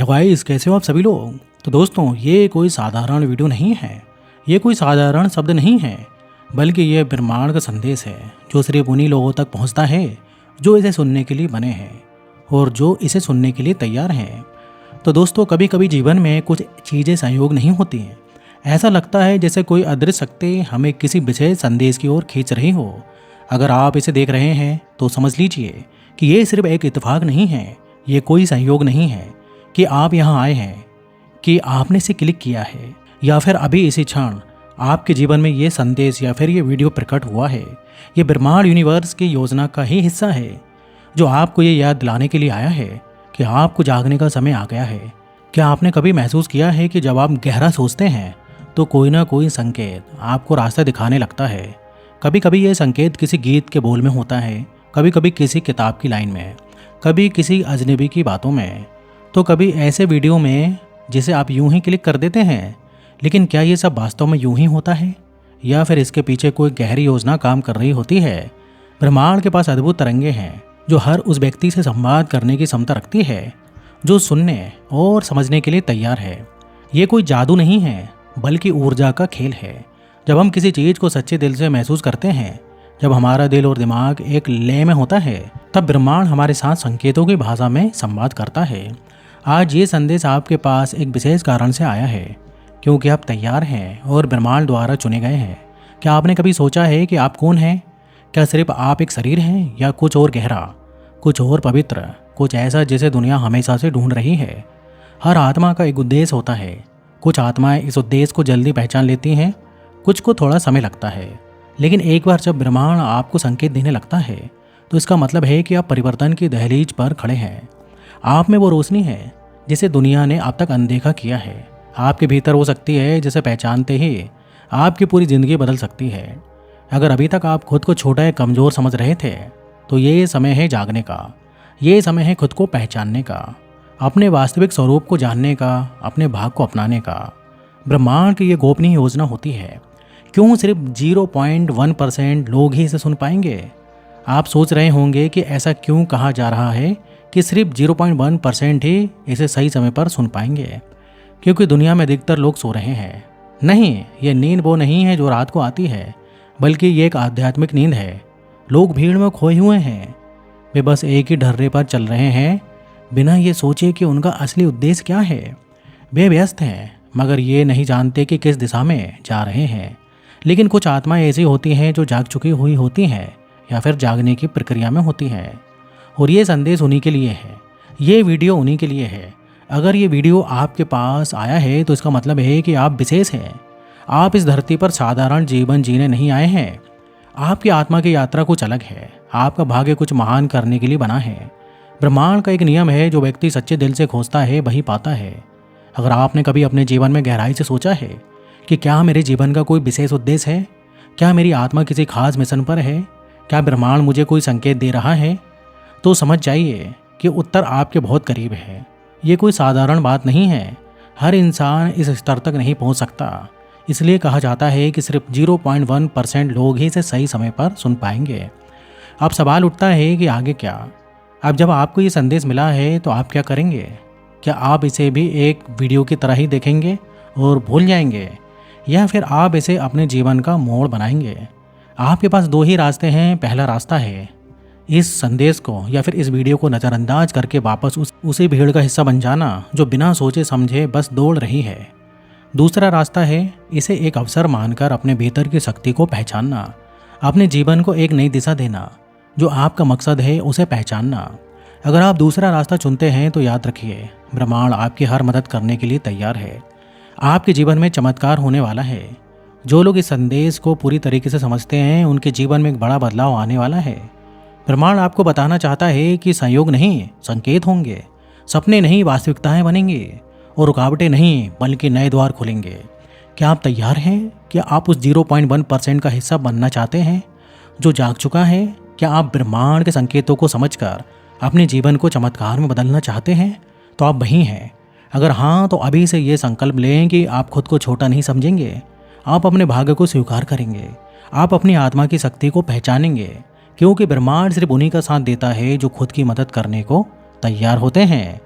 Guys, कैसे हो आप सभी लोग। तो दोस्तों, ये कोई साधारण वीडियो नहीं है, ये कोई साधारण शब्द नहीं है, बल्कि ये ब्रह्मांड का संदेश है जो सिर्फ उन्हीं लोगों तक पहुंचता है जो इसे सुनने के लिए बने हैं और जो इसे सुनने के लिए तैयार हैं। तो दोस्तों, कभी कभी जीवन में कुछ चीज़ें संयोग नहीं होती हैं। ऐसा लगता है जैसे कोई अदृश्य शक्ति हमें किसी विशेष संदेश की ओर खींच रही हो। अगर आप इसे देख रहे हैं तो समझ लीजिए कि ये सिर्फ एक इत्तेफाक नहीं है, ये कोई संयोग नहीं है कि आप यहाँ आए हैं, कि आपने इसे क्लिक किया है या फिर अभी इसी क्षण आपके जीवन में ये संदेश या फिर ये वीडियो प्रकट हुआ है। ये ब्रह्मांड यूनिवर्स की योजना का ही हिस्सा है जो आपको ये याद दिलाने के लिए आया है कि आपको जागने का समय आ गया है। क्या आपने कभी महसूस किया है कि जब आप गहरा सोचते हैं तो कोई ना कोई संकेत आपको रास्ता दिखाने लगता है। कभी कभी ये संकेत किसी गीत के बोल में होता है, कभी कभी किसी किताब की लाइन में, कभी किसी अजनबी की बातों में, तो कभी ऐसे वीडियो में जिसे आप यूं ही क्लिक कर देते हैं। लेकिन क्या ये सब वास्तव में यूं ही होता है या फिर इसके पीछे कोई गहरी योजना काम कर रही होती है। ब्रह्मांड के पास अद्भुत तरंगे हैं जो हर उस व्यक्ति से संवाद करने की क्षमता रखती है जो सुनने और समझने के लिए तैयार है। ये कोई जादू नहीं है, बल्कि ऊर्जा का खेल है। जब हम किसी चीज़ को सच्चे दिल से महसूस करते हैं, जब हमारा दिल और दिमाग एक लय में होता है, तब ब्रह्मांड हमारे साथ संकेतों की भाषा में संवाद करता है। आज ये संदेश आपके पास एक विशेष कारण से आया है, क्योंकि आप तैयार हैं और ब्रह्मांड द्वारा चुने गए हैं। क्या आपने कभी सोचा है कि आप कौन हैं? क्या सिर्फ आप एक शरीर हैं या कुछ और गहरा, कुछ और पवित्र, कुछ ऐसा जिसे दुनिया हमेशा से ढूंढ रही है। हर आत्मा का एक उद्देश्य होता है। कुछ आत्माएं इस उद्देश्य को जल्दी पहचान लेती हैं, कुछ को थोड़ा समय लगता है। लेकिन एक बार जब ब्रह्मांड आपको संकेत देने लगता है तो इसका मतलब है कि आप परिवर्तन की दहलीज पर खड़े हैं। आप में वो रोशनी है जिसे दुनिया ने अब तक अनदेखा किया है। आपके भीतर वो शक्ति है जिसे पहचानते ही आपकी पूरी ज़िंदगी बदल सकती है। अगर अभी तक आप खुद को छोटा या कमज़ोर समझ रहे थे तो ये समय है जागने का। ये समय है खुद को पहचानने का, अपने वास्तविक स्वरूप को जानने का, अपने भाग को अपनाने का। ब्रह्मांड की ये गोपनीय योजना होती है। क्यों सिर्फ 0.1% लोग ही इसे सुन पाएंगे? आप सोच रहे होंगे कि ऐसा क्यों कहा जा रहा है कि सिर्फ 0.1% ही इसे सही समय पर सुन पाएंगे, क्योंकि दुनिया में अधिकतर लोग सो रहे हैं। नहीं, ये नींद वो नहीं है जो रात को आती है, बल्कि ये एक आध्यात्मिक नींद है। लोग भीड़ में खोए हुए हैं, वे बस एक ही ढर्रे पर चल रहे हैं बिना ये सोचे कि उनका असली उद्देश्य क्या है। वे व्यस्त हैं मगर ये नहीं जानते कि किस दिशा में जा रहे हैं। लेकिन कुछ आत्माएं ऐसी होती हैं जो जाग चुकी हुई होती हैं या फिर जागने की प्रक्रिया में होती हैं, और ये संदेश उन्हीं के लिए है, ये वीडियो उन्हीं के लिए है। अगर ये वीडियो आपके पास आया है तो इसका मतलब है कि आप विशेष हैं। आप इस धरती पर साधारण जीवन जीने नहीं आए हैं। आपकी आत्मा की यात्रा कुछ अलग है। आपका भाग्य कुछ महान करने के लिए बना है। ब्रह्मांड का एक नियम है, जो व्यक्ति सच्चे दिल से खोजता है वही पाता है। अगर आपने कभी अपने जीवन में गहराई से सोचा है कि क्या मेरे जीवन का कोई विशेष उद्देश्य है, क्या मेरी आत्मा किसी खास मिशन पर है, क्या ब्रह्मांड मुझे कोई संकेत दे रहा है, तो समझ जाइए कि उत्तर आपके बहुत करीब है। ये कोई साधारण बात नहीं है। हर इंसान इस स्तर तक नहीं पहुंच सकता। इसलिए कहा जाता है कि सिर्फ 0.1% लोग ही इसे सही समय पर सुन पाएंगे। अब सवाल उठता है कि आगे क्या? अब जब आपको ये संदेश मिला है तो आप क्या करेंगे? क्या आप इसे भी एक वीडियो की तरह ही देखेंगे और भूल जाएंगे, या फिर आप इसे अपने जीवन का मोड़ बनाएंगे? आपके पास दो ही रास्ते हैं। पहला रास्ता है इस संदेश को या फिर इस वीडियो को नज़रअंदाज करके वापस उसी भीड़ का हिस्सा बन जाना जो बिना सोचे समझे बस दौड़ रही है। दूसरा रास्ता है इसे एक अवसर मानकर अपने भीतर की शक्ति को पहचानना, अपने जीवन को एक नई दिशा देना, जो आपका मकसद है उसे पहचानना। अगर आप दूसरा रास्ता चुनते हैं तो याद रखिए, ब्रह्मांड आपकी हर मदद करने के लिए तैयार है। आपके जीवन में चमत्कार होने वाला है। जो लोग इस संदेश को पूरी तरीके से समझते हैं उनके जीवन में एक बड़ा बदलाव आने वाला है। ब्रह्मांड आपको बताना चाहता है कि संयोग नहीं, संकेत होंगे। सपने नहीं, वास्तविकताएं बनेंगे, और रुकावटें नहीं बल्कि नए द्वार खुलेंगे। क्या आप तैयार हैं? क्या आप उस 0.1% का हिस्सा बनना चाहते हैं जो जाग चुका है? क्या आप ब्रह्मांड के संकेतों को समझकर अपने जीवन को चमत्कार में बदलना चाहते हैं? तो आप वहीं हैं। अगर हाँ, तो अभी से ये संकल्प लें कि आप खुद को छोटा नहीं समझेंगे। आप अपने भाग्य को स्वीकार करेंगे। आप अपनी आत्मा की शक्ति को पहचानेंगे, क्योंकि ब्रह्मांड सिर्फ उन्हीं का साथ देता है जो खुद की मदद करने को तैयार होते हैं।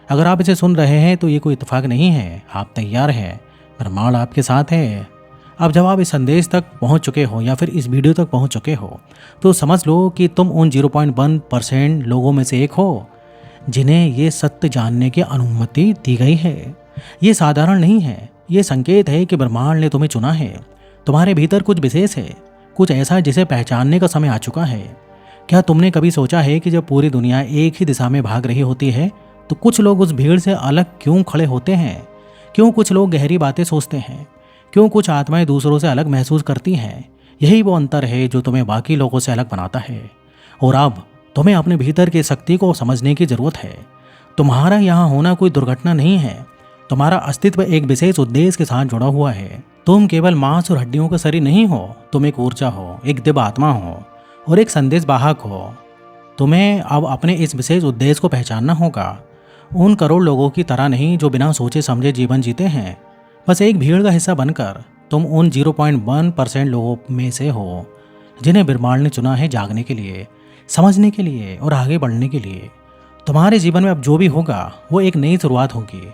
अगर आप इसे सुन रहे हैं तो ये कोई इत्तेफाक नहीं है, आप तैयार हैं, ब्रह्मांड आपके साथ है। अब जब आप इस संदेश तक पहुंच चुके हो या फिर इस वीडियो तक पहुंच चुके हो तो समझ लो कि तुम उन 0.1% लोगों में से एक हो जिन्हें ये सत्य जानने की अनुमति दी गई है। ये साधारण नहीं है, ये संकेत है कि ब्रह्मांड ने तुम्हें चुना है। तुम्हारे भीतर कुछ विशेष है, कुछ ऐसा जिसे पहचानने का समय आ चुका है। क्या तुमने कभी सोचा है कि जब पूरी दुनिया एक ही दिशा में भाग रही होती है तो कुछ लोग उस भीड़ से अलग क्यों खड़े होते हैं? क्यों कुछ लोग गहरी बातें सोचते हैं? क्यों कुछ आत्माएं दूसरों से अलग महसूस करती हैं? यही वो अंतर है जो तुम्हें बाकी लोगों से अलग बनाता है। और अब तुम्हें अपने भीतर की शक्ति को समझने की जरूरत है। तुम्हारा यहाँ होना कोई दुर्घटना नहीं है, तुम्हारा अस्तित्व एक विशेष उद्देश्य के साथ जुड़ा हुआ है। तुम केवल मांस और हड्डियों का शरीर नहीं हो, तुम एक ऊर्जा हो, एक दिव्य आत्मा हो और एक संदेश वाहक हो। तुम्हें अब अपने इस विशेष उद्देश्य को पहचानना होगा। उन करोड़ लोगों की तरह नहीं जो बिना सोचे समझे जीवन जीते हैं। बस एक भीड़ का हिस्सा बनकर तुम उन 0.1% लोगों में से हो जिन्हें ब्रह्मांड ने चुना है जागने के लिए, समझने के लिए और आगे बढ़ने के लिए। तुम्हारे जीवन में अब जो भी होगा वो एक नई शुरुआत होगी।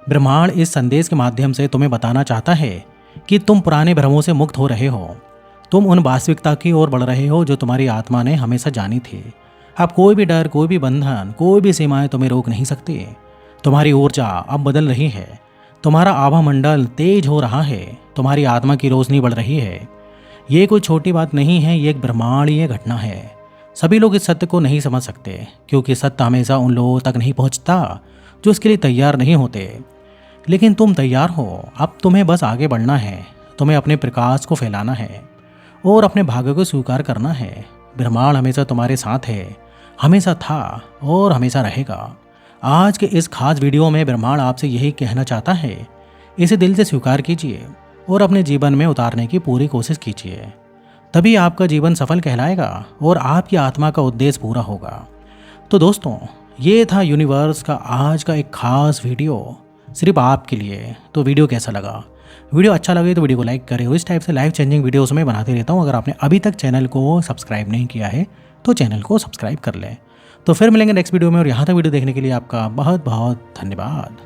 ब्रह्मांड इस संदेश के माध्यम से तुम्हें बताना चाहता है कि तुम पुराने भ्रमों से मुक्त हो रहे हो। तुम उन वास्तविकता की ओर बढ़ रहे हो जो तुम्हारी आत्मा ने हमेशा जानी थी। अब कोई भी डर, कोई भी बंधन, कोई भी सीमाएं तुम्हें रोक नहीं सकती। तुम्हारी ऊर्जा अब बदल रही है, तुम्हारा आभा मंडल तेज हो रहा है, तुम्हारी आत्मा की रोशनी बढ़ रही है। ये कोई छोटी बात नहीं है, ये एक ब्रह्मांडीय घटना है। सभी लोग इस सत्य को नहीं समझ सकते क्योंकि सत्य हमेशा उन लोगों तक नहीं पहुंचता जो इसके लिए तैयार नहीं होते। लेकिन तुम तैयार हो। अब तुम्हें बस आगे बढ़ना है, तुम्हें अपने प्रकाश को फैलाना है और अपने भाग्य को स्वीकार करना है। ब्रह्मांड हमेशा तुम्हारे साथ है, हमेशा था और हमेशा रहेगा। आज के इस खास वीडियो में ब्रह्मांड आपसे यही कहना चाहता है, इसे दिल से स्वीकार कीजिए और अपने जीवन में उतारने की पूरी कोशिश कीजिए। तभी आपका जीवन सफल कहलाएगा और आपकी आत्मा का उद्देश्य पूरा होगा। तो दोस्तों, ये था यूनिवर्स का आज का एक खास वीडियो सिर्फ आपके लिए। तो वीडियो कैसा लगा? वीडियो अच्छा लगे तो वीडियो को लाइक करें और इस टाइप से लाइफ चेंजिंग वीडियोस में बनाते रहता हूँ। अगर आपने अभी तक चैनल को सब्सक्राइब नहीं किया है तो चैनल को सब्सक्राइब कर लें। तो फिर मिलेंगे नेक्स्ट वीडियो में और यहाँ तक वीडियो देखने के लिए आपका बहुत बहुत धन्यवाद।